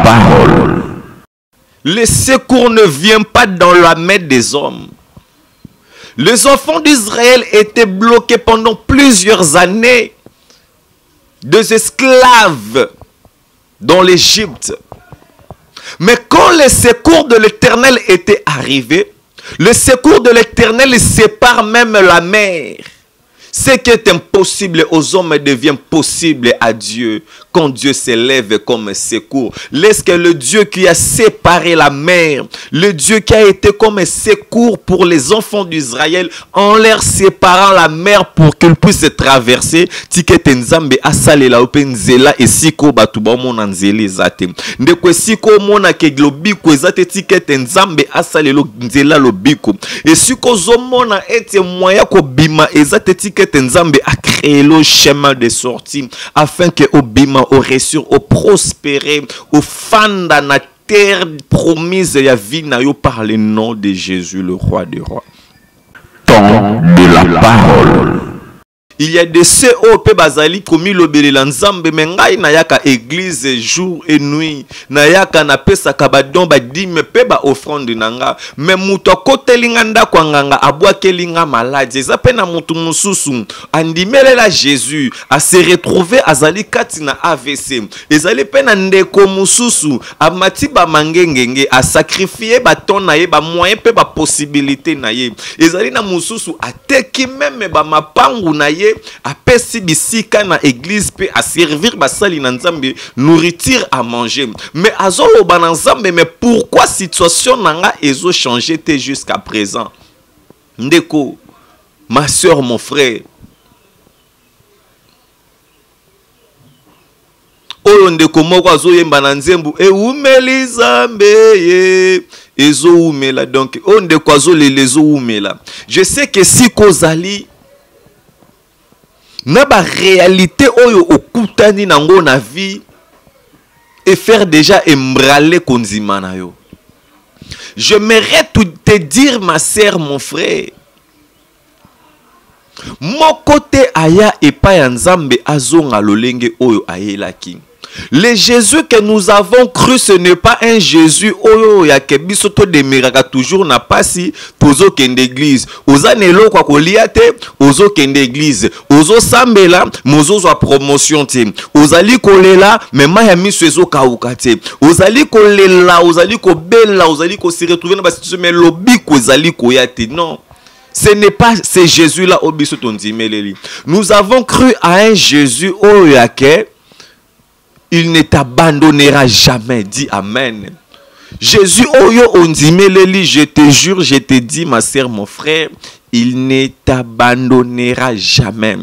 parole. Le secours ne vient pas dans la main des hommes. Les enfants d'Israël étaient bloqués pendant plusieurs années, des esclaves dans l'Égypte. Mais quand le secours de l'Éternel était arrivé, le secours de l'Éternel sépare même la mer. Ce qui est impossible aux hommes devient possible à Dieu quand Dieu s'élève comme secours. Laisse que le Dieu qui a séparé la mer, le Dieu qui a été comme secours pour les enfants d'Israël en leur séparant la mer pour qu'ils puissent traverser. Tikete nzambe asalela openzela esiko batu ba mona nzela ezate. Ndeko esiko mona ke globiko ezate tikete nzambe asalelo nzela lobiko. Esiko zomona ete moya ko bima ezate tikete Nzambe a créé le chemin de sortie afin que Obima au réussir au prospérer au fan dans la terre promise ya vie na yo par le nom de Jésus le roi des rois. Temps de la parole. Il y a de ceux au pe bazali komi lobele la nzambe mengai na yaka église jour et nuit na yaka na pesa kabadon ba dime pe ba offrande nanga mais muto kotelinga ndako nganga abwakelinga malade eza pe na mutu mususu andimele la Jésus a se retrouver azali kati na AVC ezali pe na ndeko mususu amati ba mangengenge a sacrifier ba ton na ye ba moyen pe ba possibilité na ye ezali na mususu ateki même ba mapangu na ye apesi bisika na église pe à servir basali na nzambe nourriture à manger mais azolo ba nzambe mais pourquoi situation nanga ezo changer te jusqu'à présent ndeko ma soeur mon frère oyo ndeko moko azo yemba na nzembu eumeli nzambe ye ezo umela donc oyo ndeko azo lelezo umela je sais que si kozali na ba réalité oyo okutani nango na vie et faire déjà embraler konzima na yo. J'aimerais te dire ma sœur mon frère. Mon côté aya epa ya nzambe azonga lolenge oyo ayelaki. Le Jésus que nous avons cru, ce n'est pas un Jésus oyo ya kebiso to demeraka toujours na pasi tozo kende église. Ozanelo kwa koliate ozo kende église. Ozo sambela mozo zo promotion te. Ozali kolela mema ya miso ezo kauka te. Ozali kolela, ozali ko bella, ozali ko se retrouver na ba situation mais lobi ko ozali koyate. Non. Ce n'est pas ce Jésus-là au biso tondimeleli. Nous avons cru à un Jésus oyo ya ke il ne t'abandonnera jamais. Dis Amen. Jésus, oyo ondimeleli, je te jure, je te dis, ma sœur, mon frère, il ne t'abandonnera jamais.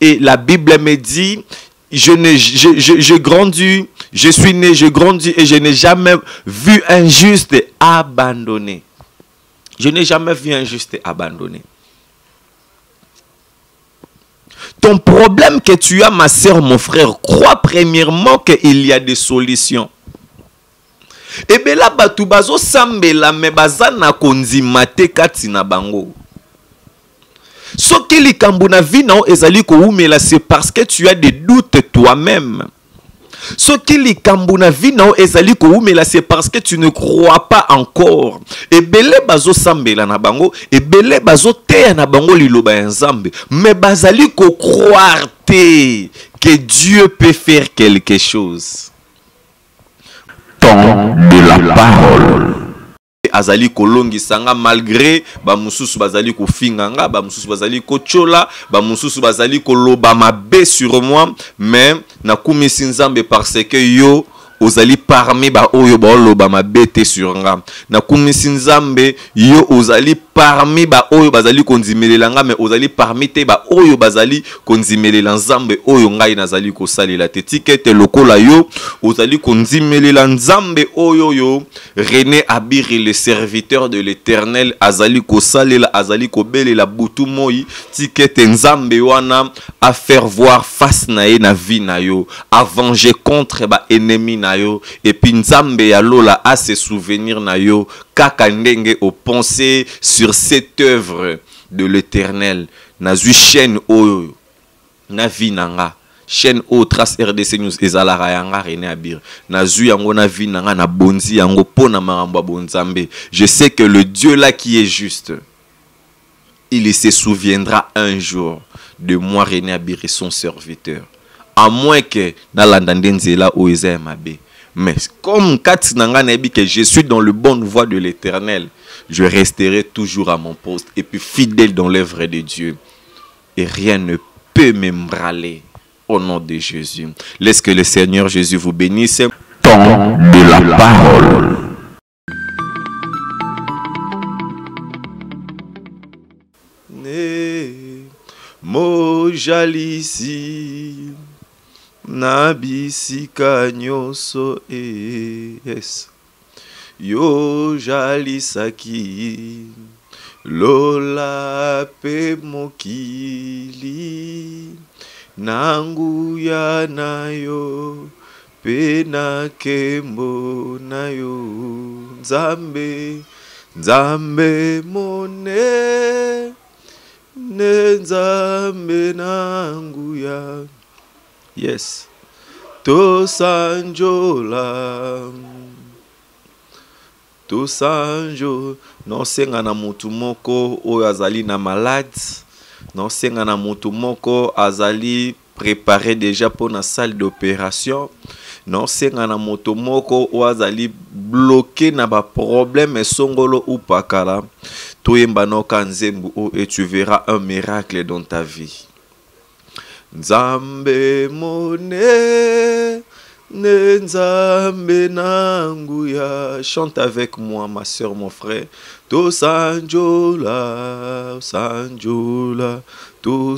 Et la Bible me dit, je grandis, je suis né, je grandis et je n'ai jamais vu un juste abandonné. Je n'ai jamais vu un juste abandonné. Ton problème que tu as, ma sœur, mon frère, crois premièrement qu'il y a des solutions. Et bien là, batu bazo sambela me bazana konzimate katina bango. Soki likambu na vi nao ezali ko umela, c'est parce que tu as des doutes toi-même. Soki likambu na vi nao ezali ko umela, c'est parce que tu ne crois pas encore. Et belé bazo sambela na bango, et belé bazo teya na bango liloba ya nzambe. Mais bazali ko croire te que Dieu peut faire quelque chose. Temps de la parole. Azali kolongi sanga malgré ba mususu bazali ko finganga, ba mususu bazali ko chola, ba mususu bazali ko loba mabe sur moi, mais na kumisi nzambe parce que yo ozali parmi ba oyo ba loba mabe te sur nga. Na kumisi nzambe yo ozali parmi ba oyo bazali konzimelela nga, mais ozali parmi te ba oyo bazali konzimelela nzambe oyo ngai nazali ko salela te tikete lokola yo ozali konzimelela nzambe oyo yo. René Abiri, le serviteur de l'Éternel, azali ko salela, azali ko belela butu moi tikete nzambe wana à faire voir face na ye na vie na yo, à venger contre ba ennemi na yo, et puis nzambe ya lola à se souvenir na yo kaka ndenge au penser sur cette œuvre de l'Éternel. Nazui chaîne oyo na vie nanga chaîne au trace RDC News ezalaka yanga René Abir nazu yango na vie nanga na bonzi yango pona makambo bonzambe. Je sais que le Dieu là qui est juste, il se souviendra un jour de moi René Abir et son serviteur, à moins que na landande nzela o eza mabe. Mais comme Kat nanga nebi que je suis dans le bonne voie de l'Éternel, je resterai toujours à mon poste et puis fidèle dans l'œuvre de Dieu. Et rien ne peut m'embraler au nom de Jésus. Laisse que le Seigneur Jésus vous bénisse. Temps de la parole. Mo jalisi nabisika nyoso yes. Yo jalisaki lola pe mokili nangu ya nayo pe na kembo nayo nzambe nzambe mone ne nzambe nangu ya yes to sanjola to sanjo non senga na mutu moko oyo azali na malade, non senga na mutu moko azali préparé déjà pour la salle d'opération, non senga na mutu moko oyo azali bloqué na ba problème songolo ou pakala to yemba no kanzembu et tu verras un miracle dans ta vie. Nzambe mone Nzambe nanguya. Chante avec moi ma soeur, mon frère. To sanjola, sanjola, to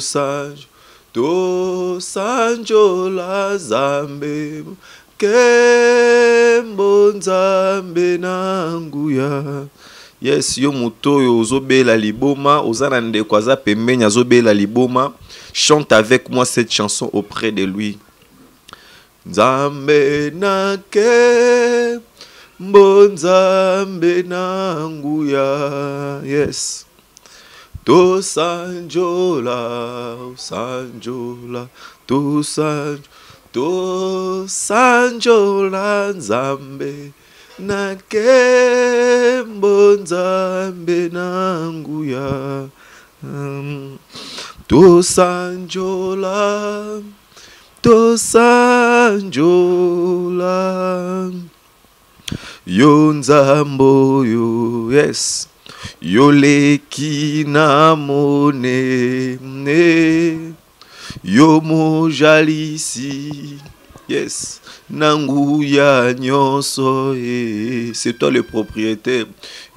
sanjola zambe kembo nzambe nanguya. Yes, yo mutoyo ozobela liboma, ozana ndeko aza pembeni azobela liboma. Chante avec moi cette chanson auprès de lui. Nzambe nake mbonzambe nanguya. Yes. To sanjola, sanjola, to sanjola nzambe nake mbonzambe nanguya. To sanjola, to sanjola, yo nzambo yo, yes, yo leki na mone, yo mojalisi, yes, nanguya nyonso, c'est toi le propriétaire,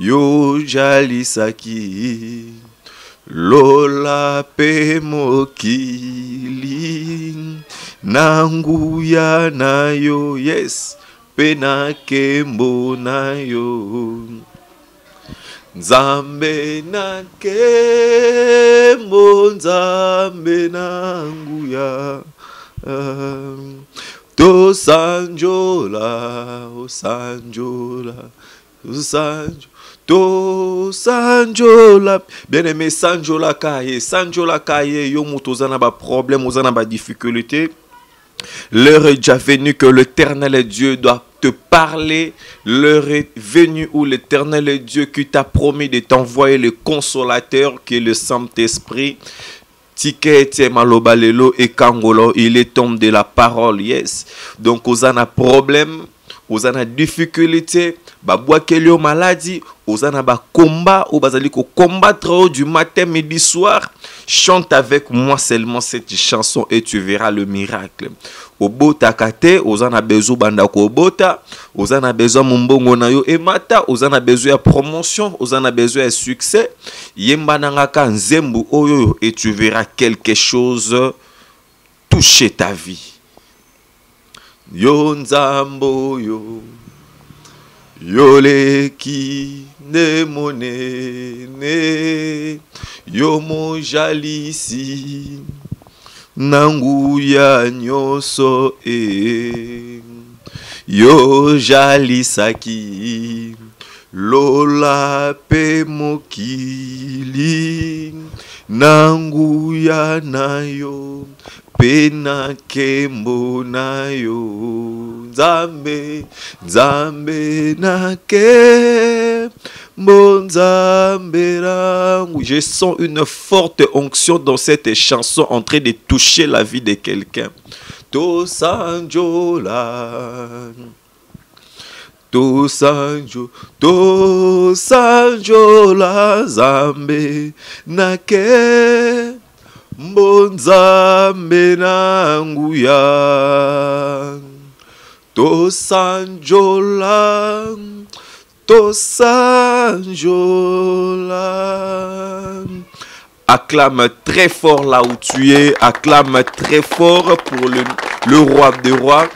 yo jalisaki. Lola pe mokili nanguya nayo, yes, pe na kembo nayo. Nzambe na kembo, nzambe nanguya. To sanjola, o sanjola, o sanjola. To sanjola, bien aimé, sanjola kaye, yo moutozana ba problème, ozana ba difficulté. L'heure est déjà venue que l'Éternel Dieu doit te parler. L'heure est venue où l'Éternel Dieu qui t'a promis de t'envoyer le consolateur qui est le Saint-Esprit. Tikete malobalelo et kangolo, il est homme de la parole, yes. Donc ozana problème, ozana difficulté, babouakelio maladie, ozana ba combat, ou bazali ko combattre du matin, midi, soir. Chante avec moi seulement cette chanson et tu verras le miracle. Obota kate, ozana bezo banda ko obota, ozana bezo mumbongo na yo emata, ozana bezo ya promotion, ozana bezo ya succès. Yemba nangaka nzembu oyo et tu verras quelque chose toucher ta vie. Yo nzambo yo. Yoleki ne monene yo mojalisi nanguya nyoso yo jalisaki lola pe mokili nanguya nayo pena kembo nayo nzambe nzambe na kembo nzambe rangu. Je sens une forte onction dans cette chanson en train de toucher la vie de quelqu'un. To sanjola to sanjola zambe nake mbonzambe nanguya to sanjola Acclame très fort là où tu es. Acclame très fort pour le roi des rois.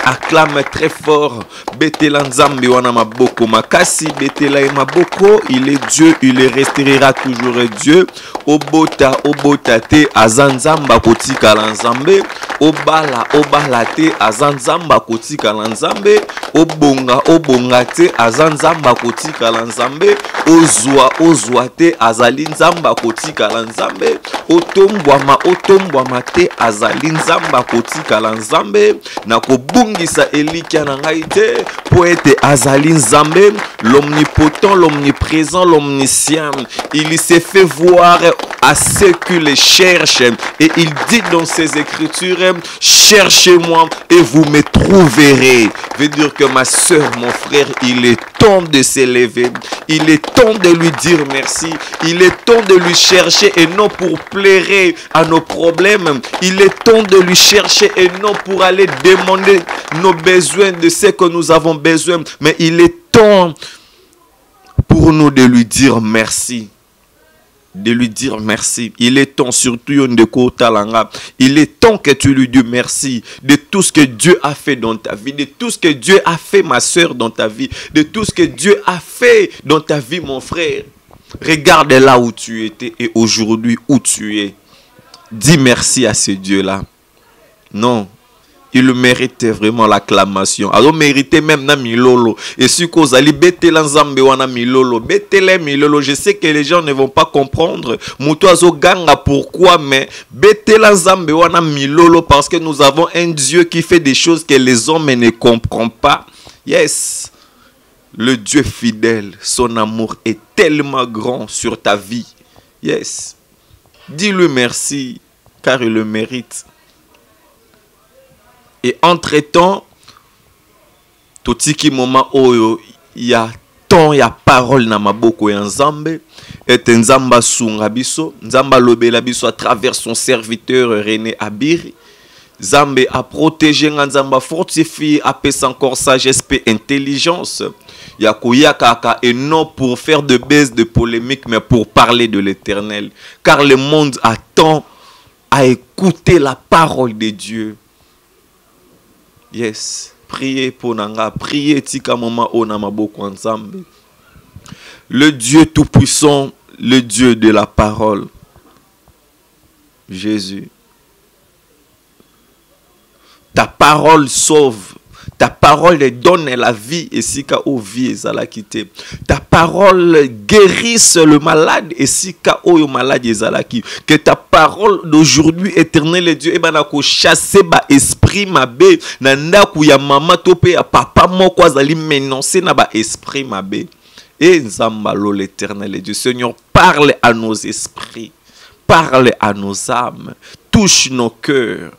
Acclame très fort. Betela nzambe wana maboko makasi. Betela e maboko. Il est Dieu. Il restera toujours Dieu. Obota te azanzamba kotika lanzambe. Obala te azanzamba kotika lanzambe. Obonga te azanzamba kotika lanzambe. Ozwa te azali nzamba kotika lanzambe. Otombwama te azali nzamba kotika lanzambe. Na kobungisa elikia na ngai te poète azali nzambe, l'omnipotent, l'omniprésent, l'omniscient. Il s'est fait voir à ceux qui le cherchent et il dit dans ses écritures, cherchez-moi et vous me trouverez. Veut dire que ma soeur, mon frère, il est temps de s'élever, il est temps de lui dire merci, il est temps de lui chercher et non pour plaire à nos problèmes, il est temps de lui chercher et non pour aller demander nos besoins de ce que nous avons besoin, mais il est temps pour nous de lui dire merci. De lui dire merci. Il est temps, surtout il est temps que tu lui dises merci de tout ce que Dieu a fait dans ta vie, de tout ce que Dieu a fait, ma soeur, dans ta vie, de tout ce que Dieu a fait dans ta vie, mon frère. Regarde là où tu étais et aujourd'hui où tu es. Dis merci à ce Dieu-là. Non. Il mérite vraiment l'acclamation. Alors mérite même na milolo. Et si vous allez betela nzambe wana milolo, betele milolo. Je sais que les gens ne vont pas comprendre. Muto azo ganga pourquoi, mais betela nzambe wana milolo parce que nous avons un Dieu qui fait des choses que les hommes ne comprennent pas. Yes. Le Dieu fidèle, son amour est tellement grand sur ta vie. Yes. Dis-lui merci car il le mérite. Et entre-temps, totiki moment oyo ya temps ya parole na maboko ya nzambe et nzamba sunga biso, nzamba lobela biso à travers son serviteur René Abiri. Nzambe a protégé nzamba fortifié, apes encore sagesse et intelligence. Ya kaka et non pour faire de baisse de polémique mais pour parler de l'Éternel, car le monde attend à écouter la parole de Dieu. Yes, priez pour Nanga, priez tika mama ona maboko ensemble. Le Dieu tout-puissant, le Dieu de la parole. Jésus. Ta parole sauve. Ta parole donne la vie et sika o vie ezalakite. Ta parole guérisse le malade et sika o yo malade ezalaki. Que ta parole d'aujourd'hui, éternel Dieu, et banako chasser ba esprit mabe na ndaku ya mama tope ya papa moko azali menoncer na ba esprit mabe. Et nzambalo l'éternel Dieu, Seigneur, parle à nos esprits, parle à nos âmes, touche nos cœurs.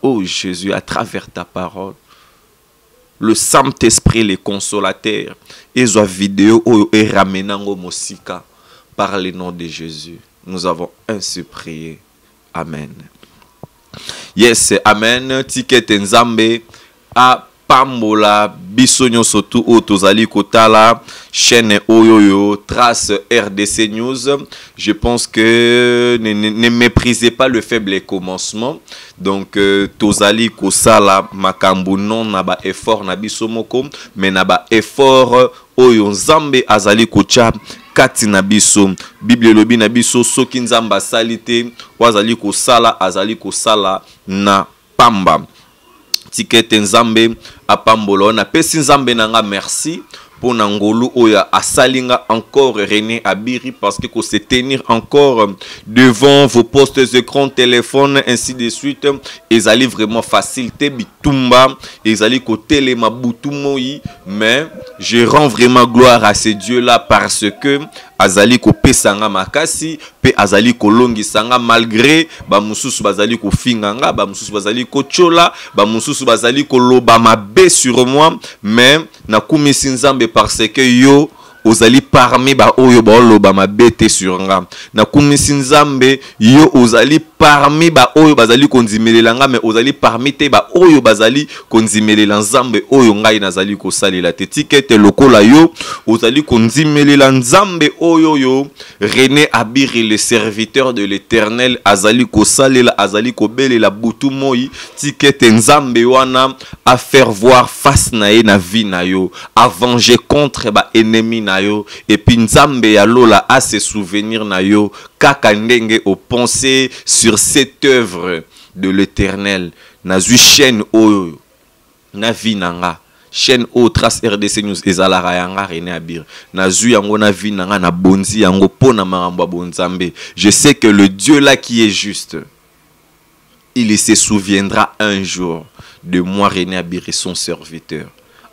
Oh Jésus, à travers ta parole. Le Saint-Esprit, les consolateurs, et la vidéo et ramenango mosika par le nom de Jésus. Nous avons ainsi prié. Amen. Yes, amen. Ticket nzambe a pambola bisonyo sotu otozali kotala chaîne oyoyo trace RDC News. Je pense que ne méprisez pas le faible commencement. Donc tozali kosala makambu non na ba effort na bisomoko mais na ba effort oyo nzambe azali kocha kati na biso. Bible lobi na biso soki nzamba salite wazali kosala azali kosala na pamba. Ticket nzambe apambolo na pesi nzambe nanga merci pour Nangolu Oya Asalinga encore René Abiri parce que se tenir encore devant vos postes écrans, téléphones, ainsi de suite, ils allaient vraiment faciliter bitumba, ils allaient côté les mabutumoi, mais je rends vraiment gloire à ces dieux-là parce que azali ko pesanga makasi pe azali ko longi sanga malgré ba mususu bazali ko finganga ba mususu bazali ko chola ba mususu bazali ko loba mabe sur moi mais na kumisi nzambe parce que yo ozali parmi ba oyo ba loba mabe te sur nga na kumisi nzambe yo ozali parmi ba oyo bazali konzimelela nga mais ozali parmi te ba oyo bazali konzimelela nzambe oyo ngai nazali ko salela te tikete lokola yo ozali konzimelela nzambe oyo yo René Abiri le serviteur de l'Éternel azali ko salela azali ko belela butu moi tikete nzambe wana à faire voir face na ye na vie na yo à venger contre ba ennemi na yo et puis nzambe ya lola à se souvenir na yo kaka ndenge au penser sur cette œuvre de l'Éternel na zui chaîne oyo na vie nanga chaîne o trace RDC News ezalara yanga René Abiri na zui yango na vie nanga na bonzi yango pona marambo bonzambe. Je sais que le Dieu là qui est juste il se souviendra un jour de moi René Abiri son serviteur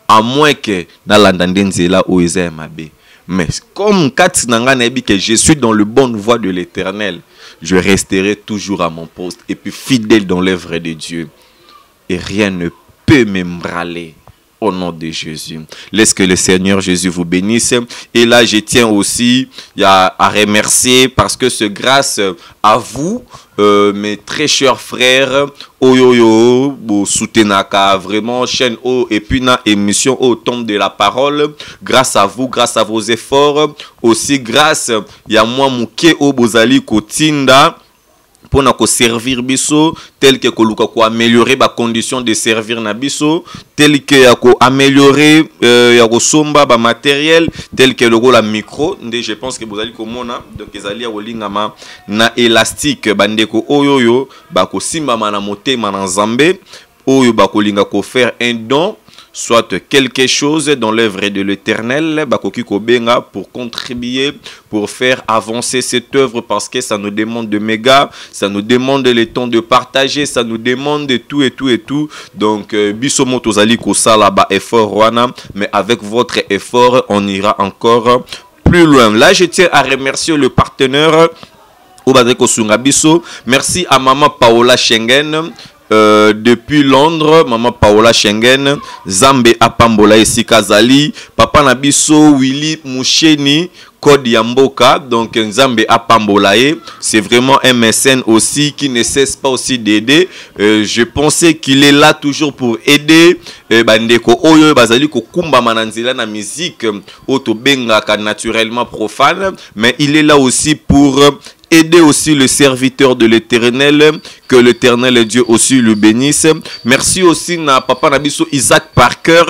à moins que na landandenzela o eza mabe. Mais comme Katinanga Nebi que je suis dans le bonne voie de l'Éternel, je resterai toujours à mon poste et puis fidèle dans l'œuvre de Dieu. Et rien ne peut m'embraler au nom de Jésus. Laisse que le Seigneur Jésus vous bénisse. Et là, je tiens aussi à remercier parce que c'est grâce à vous, mes très chers frères, Oyoyo, soutenaka vraiment chaîne O et puis na émission au tombe de la parole. Grâce à vous, grâce à vos efforts, aussi grâce ya moi mouké o bozali kotinda pour nous servir biso tel que koluka ko améliorer ba condition de servir na biso tel que ya ko améliorer ya ko somba ba matériel tel que le la micro ndé je pense que vous allez komona donc ezali ya olingama na élastique bandeko oyoyo ba ko simba na motema na nzambe oyo ba kolinga ko faire un don soit quelque chose dans l'œuvre de l'Éternel, pour contribuer, pour faire avancer cette œuvre, parce que ça nous demande de méga, ça nous demande le temps de partager, ça nous demande de tout et tout et tout. Donc, bisomoto zali ko sala ba effort wana, mais avec votre effort, on ira encore plus loin. Là, je tiens à remercier le partenaire Obadreko Sungabiso. Merci à maman Paola Schengen. Depuis Londres, maman Paola Schengen, Zambe Apambola ici Kazali, papa Nabiso Willy Moucheni, Code Yamboka, donc Zambe Apambolae, c'est vraiment un mécène aussi qui ne cesse pas aussi d'aider. Je pensais qu'il est là toujours pour aider. Bandeko Oyo Bazali Kokumba Mananzila na musique, Oto Bengaka naturellement profane, mais il est là aussi pour aider aussi le serviteur de l'Éternel, que l'Éternel Dieu aussi le bénisse. Merci aussi à papa Nabiso Isaac Parker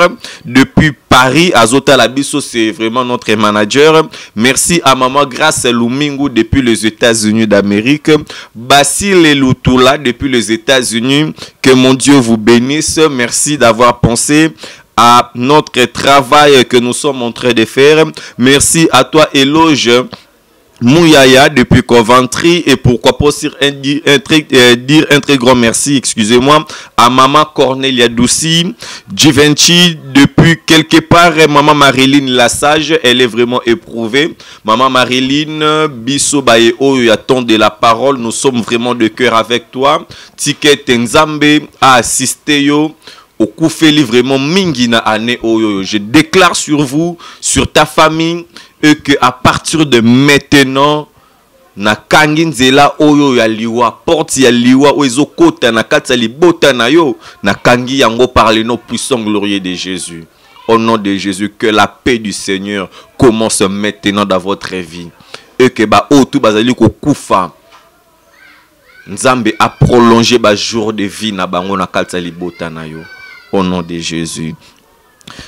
depuis Paris. Azota Labiso, c'est vraiment notre manager. Merci à maman Grace Lumingu depuis les États-Unis d'Amérique. Basile Lutula depuis les États-Unis. Que mon Dieu vous bénisse. Merci d'avoir pensé à notre travail que nous sommes en train de faire. Merci à toi, Éloge Mouyaya depuis Coventry, et pourquoi pas dire un très grand merci, excusez-moi, à maman Cornelia Doucy, Givenchy depuis quelque part, maman Marilyn Lassage, elle est vraiment éprouvée. Maman Marilyn, Bisso Baye Oyo, attend de la parole, nous sommes vraiment de cœur avec toi. Ticket Nzambe a assisté yo. Okufeli vraiment mingi na année oyo. Je déclare sur vous, sur ta famille, et que à partir de maintenant, na kanginzela oyo ya liwa, porte ya liwa oyo kota na kati ya libota na yo, na kangi yango par le nom puissant glorieux de Jésus. Au nom de Jésus, que la paix du Seigneur commence maintenant dans votre vie. Et que ba o tout bazali ko kufa. Nzambe a prolongé ba jour de vie na bango na kati ya libota na yo. Au nom de Jésus.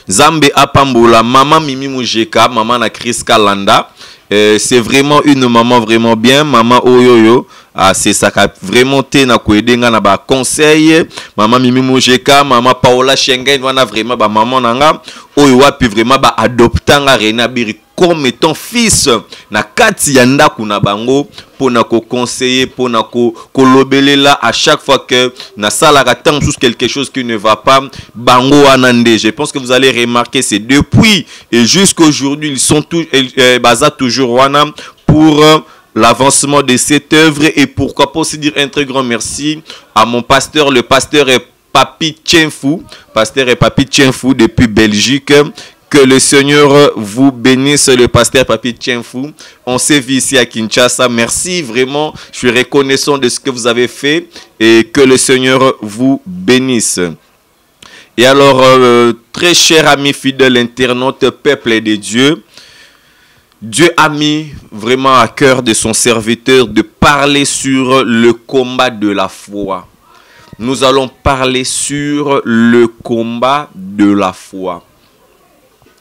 Zambe Apambola, maman Mimi Moujeka, maman na Chris Kalanda, C'est vraiment une maman vraiment bien, maman Oyoyo. Ah, c'est ça qui a vraiment été na kouedenga na ba conseil. Maman Mimi Mojeka, maman Paola Schengen, wana vraiment ba maman nanga. Oyo wapi vraiment ba adoptanga Rena Biri comme étant fils na kati ya ndaku na bango pona ko conseiller, pona ko lobelela à chaque fois que na salaka tant juste quelque chose qui ne va pas bango anande. Je pense que vous allez remarquer c'est depuis et jusqu'aujourd'hui ils sont toujours wana pour l'avancement de cette œuvre. Et pourquoi pas aussi dire un très grand merci à mon pasteur, le pasteur Papi Tchenfou, pasteur Papi Tchenfou depuis Belgique. Que le Seigneur vous bénisse, le pasteur Papi Tchenfou. On s'est vu ici à Kinshasa. Merci vraiment. Je suis reconnaissant de ce que vous avez fait et que le Seigneur vous bénisse. Et alors, très cher ami fidèle internaute, peuple de Dieu, Dieu a mis vraiment à cœur de son serviteur de parler sur le combat de la foi. Nous allons parler sur le combat de la foi.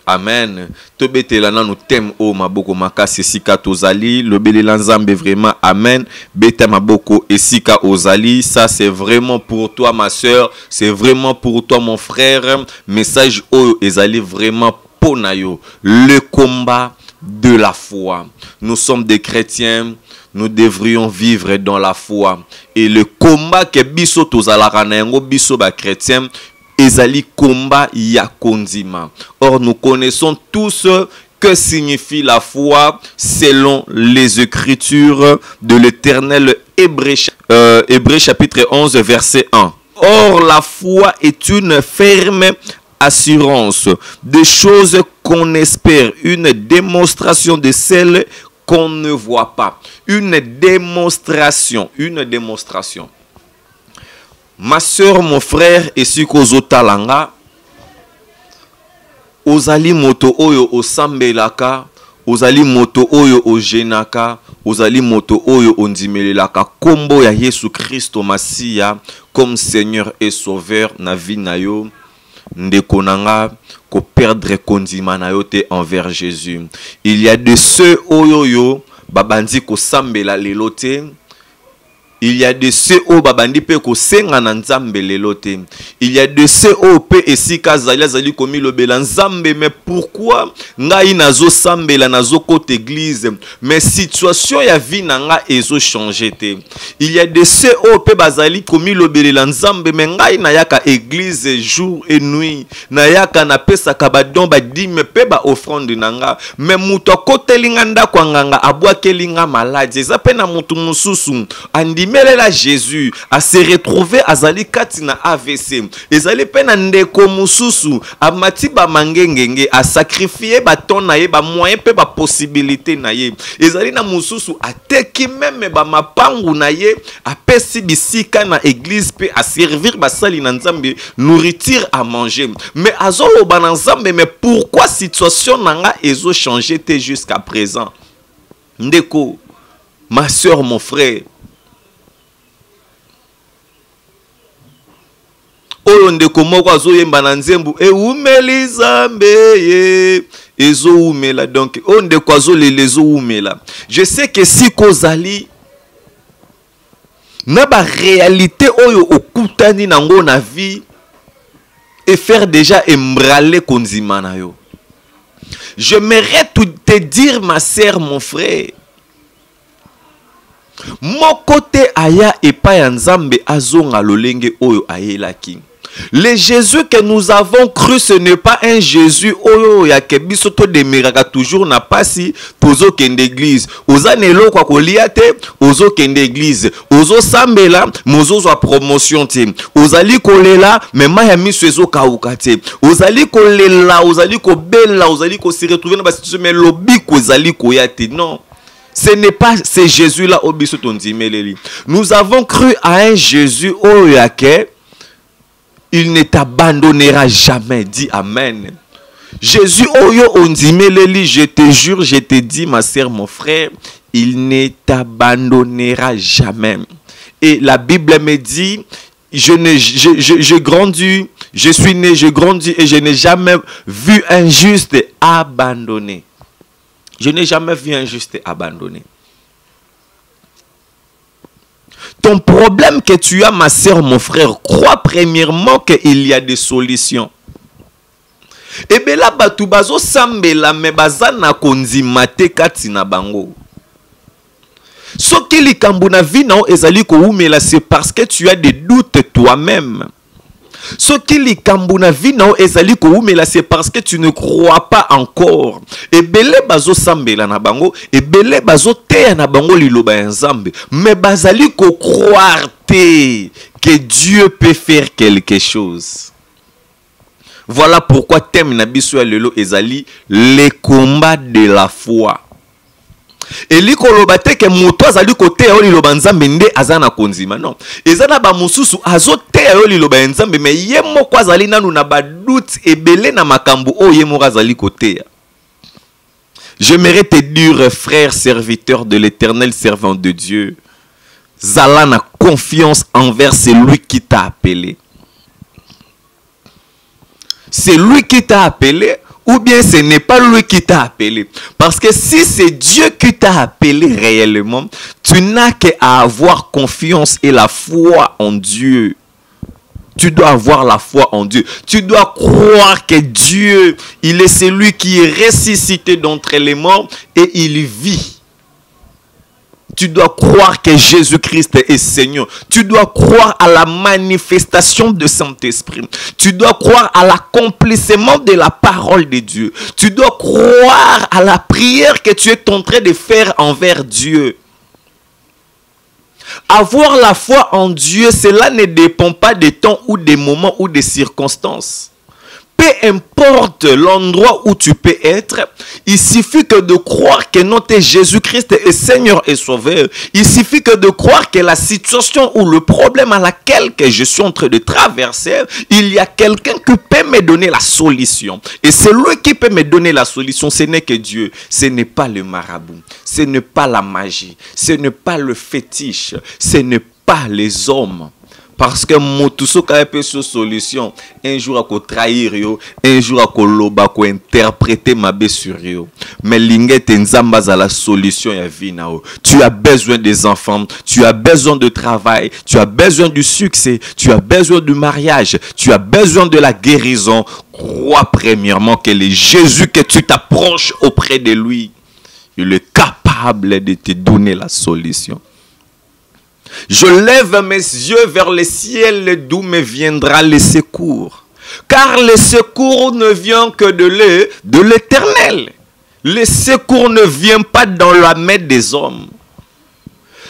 Amen. Tobetelana nous thème o maboko makasi esika tozali lobelela nzambe vraiment amen. Beta maboko esika ozali, ça c'est vraiment pour toi ma sœur, c'est vraiment pour toi mon frère. Message o ezali vraiment ponayo, le combat de la foi. Nous sommes des chrétiens, nous devrions vivre dans la foi. Et le combat que biso tozalaka na yango biso ba chrétien ezali combat ya kondima. Or nous connaissons tous que signifie la foi selon les écritures de l'Éternel. Hébreux chapitre 11 verset 1. Or la foi est une ferme assurance des choses qu'on espère, une démonstration de celles qu'on ne voit pas. Une démonstration. Ma soeur, mon frère, et si kozotalanga, ozali moto oyo osambelaka, ozali moto oyo ojenaka, ozali moto oyo ondimelelaka kombo ya Yesu Christo Masia comme Seigneur et Sauveur na vie na yo. Ndeko nanga ko perdre kondima na yo te envers Jésus. Il y a de ceux oyo babandi ko sambela lelo te. Il y a de ceux au babandi pe ko senga na nzambe lelo te. Il y a de ceux au pe esika zali komi lobela nzambe. Mais pourquoi ngai nazo sambela nazo kote église mais situation ya vie na nga ezo changer te. Il y a de ceux au pe bazali komi lobela nzambe mais ngai na yaka église jour et nuit. Na yaka na pesa kabadon ba dime pe ba offrande nanga. Mais muto kote linganda kwa nganga abwa kelinga malade. Eza pe na mutu mususu andi melela Jésus a se retrouvé azali katina AVC. Ezali pena ndeko mususu amati ba mangengenge a sacrifier ba ton na ye ba moyen pe ba possibilité na ye. Ezali na mususu ateki même ba mapangu na ye a pesi bisika na église pe a servir ba sali na nzambe nourriture à manger. Mais azolo ba na nzambe mais pourquoi situation nanga ezo changer te jusqu'à présent? Ndeko, ma soeur, mon frère, oyo ndeko moko azoyemba na nzembo eumeli zambe ye ezoumela. Donc oyo ndeko azolele ezoumela. Je sais que si kozali na ba réalité oyo okutani nango na vie et faire déjà embrale konzima na yo. J'aimerais te dire ma sœur, mon frère, mon côté aya epa ya nzambe azonga lolenge oyo ayelaki. Le Jésus que nous avons cru, ce n'est pas un Jésus oyo ya kebiso to demeraka toujours na pasi tozo kende église. Oza nelo kwa kolia te, ozo kende église. Ozo sambela, mozo zwa promotion te. Ozali kolela, mema ya miso ezo kauka te. Ozali kolela, ozali ko bela, ozali ko se retrouver na ba situation mais lobi ko ozali koya te. Non. Ce n'est pas ce Jésus-là au biso tondimeleli. Nous avons cru à un Jésus oyake. Il ne t'abandonnera jamais. Dis Amen. Jésus, oyo ondimeleli, je te jure, je te dis, ma sœur, mon frère, il ne t'abandonnera jamais. Et la Bible me dit, je grandis, je suis né, je grandis et je n'ai jamais vu un juste abandonné. Je n'ai jamais vu un juste abandonné. Ton problème que tu as, ma soeur, mon frère, crois premièrement qu'il y a des solutions. Et bien là, batu bazo sambela me bazana konzima te kati na bango. Soki likambo na vie na ezali ko umela, c'est parce que tu as des doutes toi-même. Soki likambo na vie na ezali ko umela, c'est parce que tu ne crois pas encore. Et belé bazo sambela na bango, et belé bazo te na bango liloba nzambe, mais bazali ko croire te que Dieu peut faire quelque chose. Voilà pourquoi thème na biso ya lelo ezali les combats de la foi. Et likoloba te ke moto azali kote ya liloba nzambe nde azana konzima, non. Ezana ba mususu azo te ya liloba nzambe, mais ye moko azali nanu na ba doute ebele na makambo o ye moko azali kote ya. J'aimerais te dire, frère serviteur de l'Éternel, servant de Dieu, zala na confiance envers celui qui t'a appelé. C'est lui qui t'a appelé, ou bien ce n'est pas lui qui t'a appelé. Parce que si c'est Dieu qui t'a appelé réellement, tu n'as qu'à avoir confiance et la foi en Dieu. Tu dois avoir la foi en Dieu. Tu dois croire que Dieu, il est celui qui est ressuscité d'entre les morts et il vit. Tu dois croire que Jésus-Christ est Seigneur. Tu dois croire à la manifestation de Saint-Esprit. Tu dois croire à l'accomplissement de la parole de Dieu. Tu dois croire à la prière que tu es en train de faire envers Dieu. Avoir la foi en Dieu, cela ne dépend pas des temps ou des moments ou des circonstances. Peu importe l'endroit où tu peux être, il suffit que de croire que notre Jésus-Christ est Seigneur et Sauveur. Il suffit que de croire que la situation ou le problème à laquelle que je suis en train de traverser, il y a quelqu'un qui peut me donner la solution. Et celui qui peut me donner la solution, ce n'est que Dieu. Ce n'est pas le marabout. Ce n'est pas la magie. Ce n'est pas le fétiche. Ce n'est pas les hommes. Parce que motuso ka pe so solution, un jour à trahir yo, un jour à loba ko interpréter ma bé sur yo. Mais lingete nzamba za la solution ya vie na o. Tu as besoin des enfants, tu as besoin de travail, tu as besoin du succès, tu as besoin du mariage, tu as besoin de la guérison. Crois premièrement que le Jésus que tu t'approches auprès de lui, il est capable de te donner la solution. Je lève mes yeux vers le ciel d'où me viendra le secours. Car le secours ne vient que de l'Éternel. Le secours ne vient pas dans la main des hommes.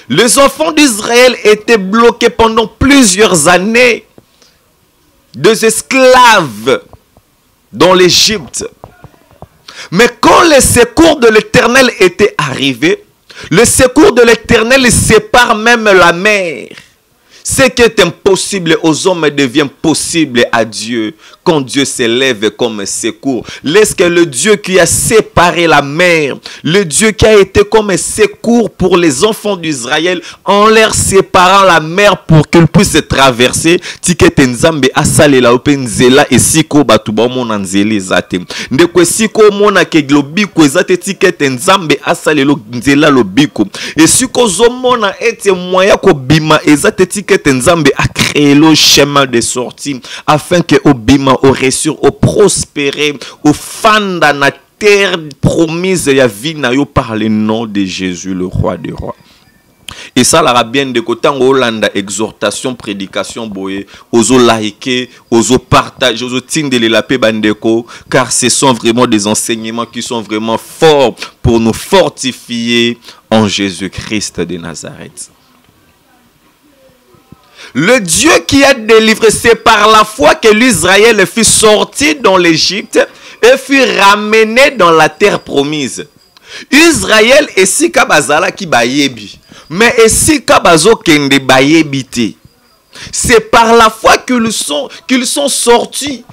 Les enfants d'Israël étaient bloqués pendant plusieurs années. Des esclaves dans l'Égypte. Mais quand le secours de l'Éternel était arrivé, le secours de l'Éternel sépare même la mer. Ce qui est impossible aux hommes devient possible à Dieu quand Dieu s'élève comme secours. Laisse que le Dieu qui a séparé la mer, le Dieu qui a été comme secours pour les enfants d'Israël en leur séparant la mer pour qu'ils puissent traverser. Tiket nzambe asale la openzela et siko batuba mona nzeli zate. Ndekwe siko mona ke globiko zate tiket nzambe asale lo nzela lobiko. Et siko zomona ete moya ko bima ezate tiket Nzambe a créé le chemin de sortie afin que au bima au réussir au prospérer au fanda na terre promise ya vie na yo par le nom de Jésus le roi des rois. Et ça la bien de côté en Hollande exhortation prédication boye ozo liker ozo partager ozo tindele la paix bandeko car ce sont vraiment des enseignements qui sont vraiment forts pour nous fortifier en Jésus-Christ de Nazareth. Le Dieu qui a délivré, c'est par la foi que l'Israël fut sorti dans l'Égypte et fut ramené dans la terre promise. Israël et sika bazala ki bayebi, mais esika bazo kende bayebi te. C'est par la foi qu'ils sont sortis.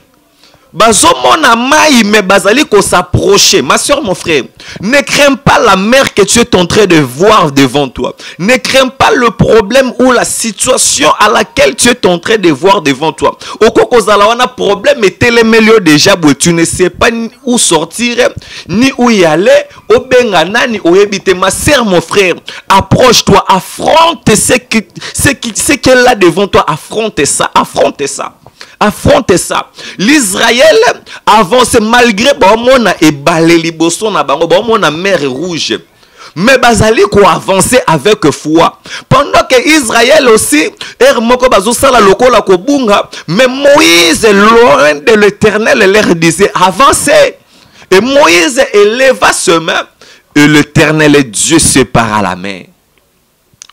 bazomona mai mais bazali ko s'approcher. Ma soeur, mon frère, ne crains pas la mer que tu es en train de voir devant toi. Ne crains pas le problème ou la situation à laquelle tu es en train de voir devant toi. Au cas où on a problème et télémélio déjà, tu ne sais pas où sortir ni où y aller. Au bengana ni où habiter. Ma soeur, mon frère, approche-toi, affronte ce qui est là devant toi, affronte ça, affronte ça. Affronte ça. L'Israël avance malgré bomona et balé liboso na bango bomona mer rouge. Mais bazali ko avancer avec foi. Pendant que Israël aussi moko bazo sala lokola ko bunga, mais Moïse loin de l'Éternel leur disait avancez. Et Moïse éleva ses mains et l'Éternel Dieu sépara la mer.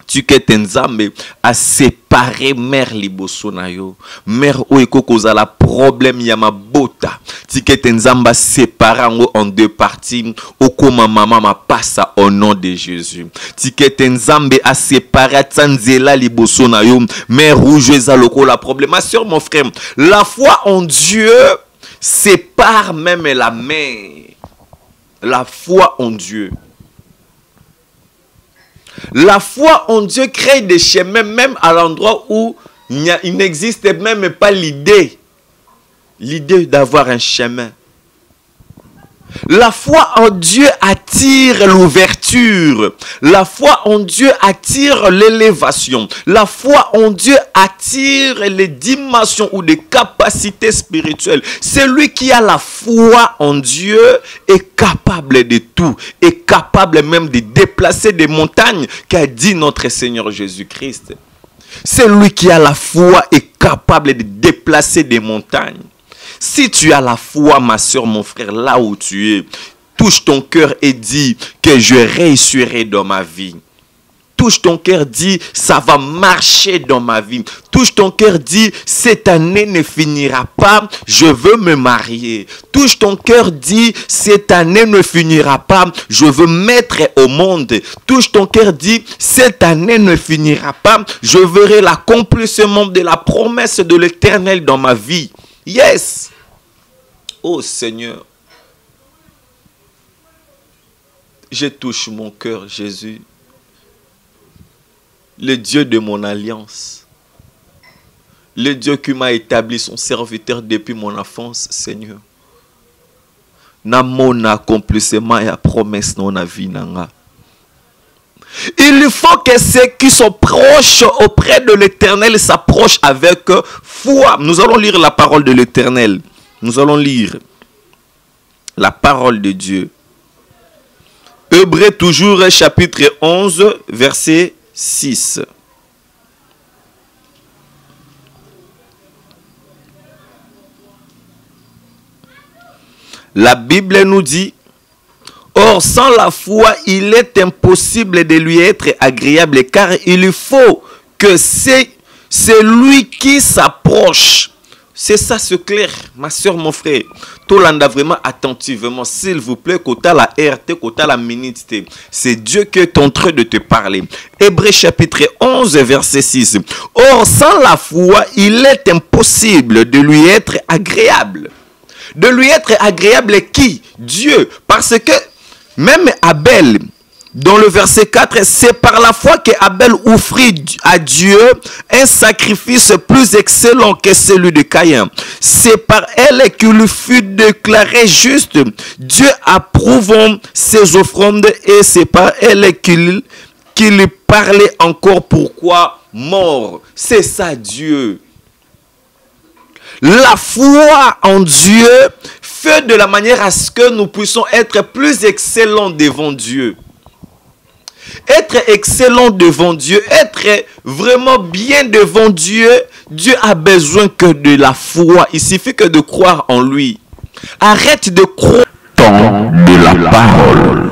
Tu que tenzambe a séparé mer liboso na yo mer oiko kozala problème ya mabota tu que tenzamba sépara en deux parties okoma mama ma passa au nom de Jésus tu que tenzambe a séparé tsanzela liboso na yo mer rouge ezaloko la problème ma soeur mon frère la foi en Dieu sépare même la mer la foi en Dieu. La foi en Dieu crée des chemins même à l'endroit où il n'existe même pas l'idée d'avoir un chemin. La foi en Dieu attire l'ouverture. La foi en Dieu attire l'élévation. La foi en Dieu attire les dimensions ou des capacités spirituelles. Celui qui a la foi en Dieu est capable de tout. Est capable même de déplacer des montagnes qu'a dit notre Seigneur Jésus-Christ. Celui qui a la foi est capable de déplacer des montagnes. Si tu as la foi, ma soeur, mon frère, là où tu es, touche ton cœur et dis que je réussirai dans ma vie. Touche ton cœur, dis ça va marcher dans ma vie. Touche ton cœur, dis cette année ne finira pas, je veux me marier. Touche ton cœur, dis cette année ne finira pas, je veux mettre au monde. Touche ton cœur, dis cette année ne finira pas, je verrai l'accomplissement de la promesse de l'Éternel dans ma vie. Yes. Oh Seigneur. Je touche mon cœur, Jésus. Le Dieu de mon alliance. Le Dieu qui m'a établi son serviteur depuis mon enfance, Seigneur. Na mon accomplissement et la promesse dans la vie nanga. Il faut que ceux qui sont proches auprès de l'Éternel s'approchent avec foi. Nous allons lire la parole de l'Éternel. Nous allons lire la parole de Dieu. Hébreux toujours, chapitre 11, verset 6. La Bible nous dit: or, sans la foi, il est impossible de lui être agréable, car il faut que c'est lui qui s'approche. C'est ça, c'est clair, ma soeur, mon frère. Tout l'anda vraiment attentivement, s'il vous plaît, côté la RT, côté la minute. C'est Dieu qui est en train de te parler. Hébreux chapitre 11, verset 6. Or, sans la foi, il est impossible de lui être agréable. De lui être agréable qui? Dieu. Parce que même Abel, dans le verset 4, c'est par la foi que Abel offrit à Dieu un sacrifice plus excellent que celui de Caïn. C'est par elle qu'il fut déclaré juste. Dieu approuvant ses offrandes et c'est par elle qu'il parlait encore. Pourquoi mort? C'est ça Dieu. La foi en Dieu fait de la manière à ce que nous puissions être plus excellents devant Dieu. Être excellent devant Dieu, être vraiment bien devant Dieu, Dieu a besoin que de la foi. Il suffit que de croire en lui. Arrête de croire. Temps de la parole.